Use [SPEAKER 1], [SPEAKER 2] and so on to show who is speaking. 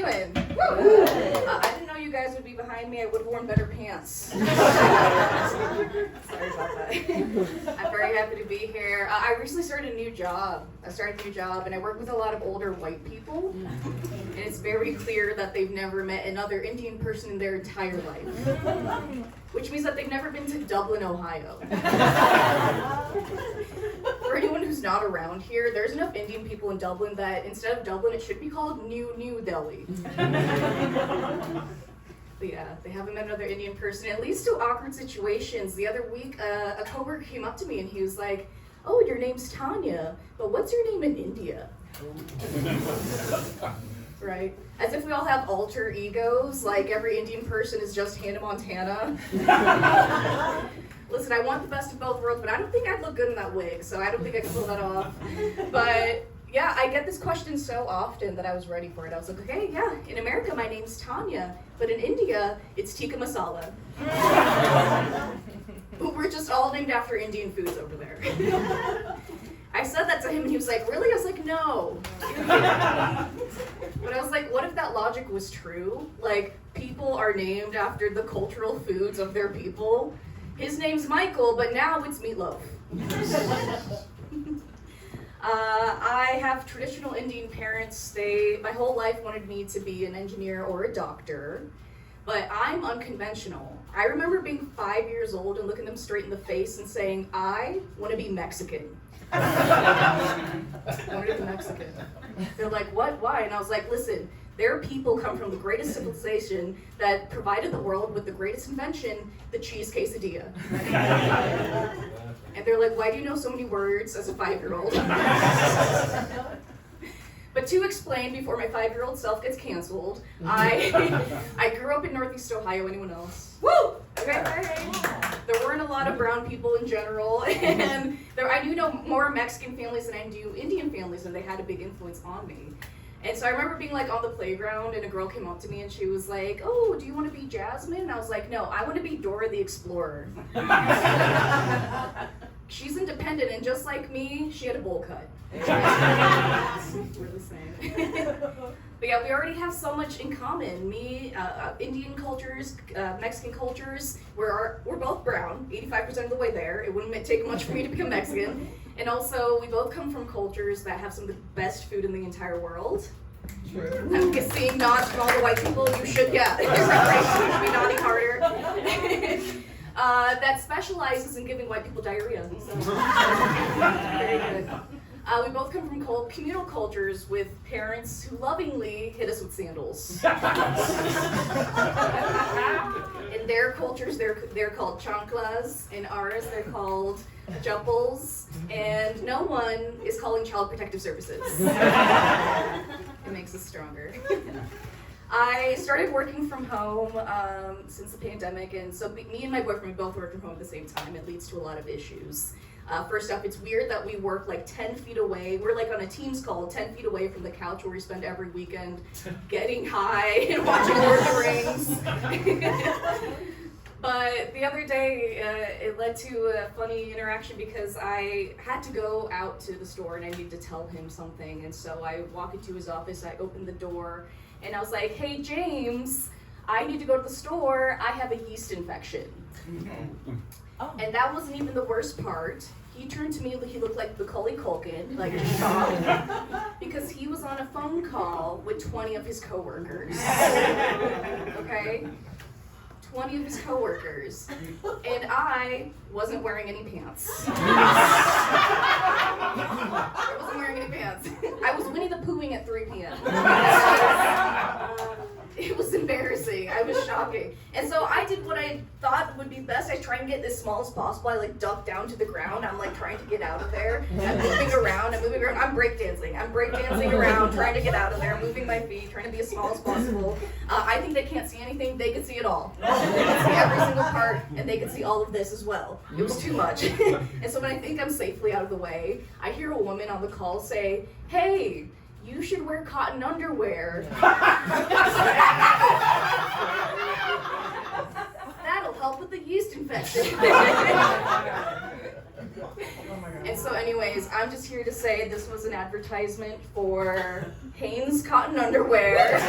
[SPEAKER 1] doing? I didn't know you guys would be behind me. I would have worn better pants. Sorry about that. I'm very happy to be here. I recently started a new job. And I work with a lot of older white people. And it's very clear that they've never met another Indian person in their entire life. Which means that they've never been to Dublin, Ohio. For anyone who's not around here, there's enough Indian people in Dublin that instead of Dublin, it should be called New Delhi. But yeah, they haven't met another Indian person. It leads to awkward situations. The other week, a coworker came up to me and he was like, "Oh, your name's Tanya, but what's your name in India?" Right? As if we all have alter egos, like every Indian person is just Hannah Montana. Listen, I want the best of both worlds, but I don't think I'd look good in that wig, so I don't think I can pull that off. But yeah, I get this question so often that I was ready for it. I was like, okay, yeah, in America my name's Tanya, but in India it's tikka masala. But we're just all named after Indian foods over there. I said that to him and he was like, really? I was like, no. But I was like, what if that logic was true? Like, people are named after the cultural foods of their people. His name's Michael, but now it's meatloaf. I have traditional Indian parents. They, my whole life, wanted me to be an engineer or a doctor. But I'm unconventional. I remember being 5 years old and looking them straight in the face and saying, I want to be Mexican. I want to be Mexican. They're like, what? Why? And I was like, listen, their people come from the greatest civilization that provided the world with the greatest invention, the cheese quesadilla. And they're like, why do you know so many words as a 5-year-old? But to explain before my 5-year-old self gets canceled, I grew up in Northeast Ohio. Anyone else? Woo! Okay. There weren't a lot of brown people in general, and I do know more Mexican families than I do Indian families, and they had a big influence on me. And so I remember being like on the playground, and a girl came up to me and she was like, "Oh, do you want to be Jasmine?" And I was like, "No, I want to be Dora the Explorer." She's independent, and just like me, she had a bowl cut. We're the same. But yeah, we already have so much in common. Me, Indian cultures, Mexican cultures, we're both brown, 85% of the way there. It wouldn't take much for me to become Mexican. And also, we both come from cultures that have some of the best food in the entire world. True. I'm seeing nods from all the white people. You should, yeah. Be nodding harder. That specializes in giving white people diarrhea. So. Very good. We both come from communal cultures with parents who lovingly hit us with sandals. In their cultures, they're called chanclas. In ours, they're called juppals. And no one is calling Child Protective Services. It makes us stronger. I started working from home since the pandemic, and so me and my boyfriend both work from home at the same time. It leads to a lot of issues. First up, it's weird that we work like 10 feet away. We're like on a Teams call 10 feet away from the couch where we spend every weekend getting high and watching Lord of the Rings. But the other day, it led to a funny interaction because I had to go out to the store and I needed to tell him something. And so I walk into his office, I opened the door, and I was like, "Hey, James, I need to go to the store. I have a yeast infection." And that wasn't even the worst part. He turned to me, he looked like Macaulay Culkin, like shocked, because he was on a phone call with 20 of his coworkers. Okay? 20 of his coworkers. And I wasn't wearing any pants. I wasn't wearing any pants. I was Winnie the Poohing at 3 p.m. It was embarrassing. I was shocking. And so I did what I thought would be best. I try and get as small as possible. I like duck down to the ground. I'm like trying to get out of there. I'm moving around. I'm breakdancing. I'm breakdancing around, trying to get out of there, moving my feet, trying to be as small as possible. I think they can't see anything. They can see it all. They can see every single part, and they can see all of this as well. It was too much. And so when I think I'm safely out of the way, I hear a woman on the call say, "Hey, you should wear cotton underwear. That'll help with the yeast infection." And so anyways, I'm just here to say this was an advertisement for Hanes cotton underwear.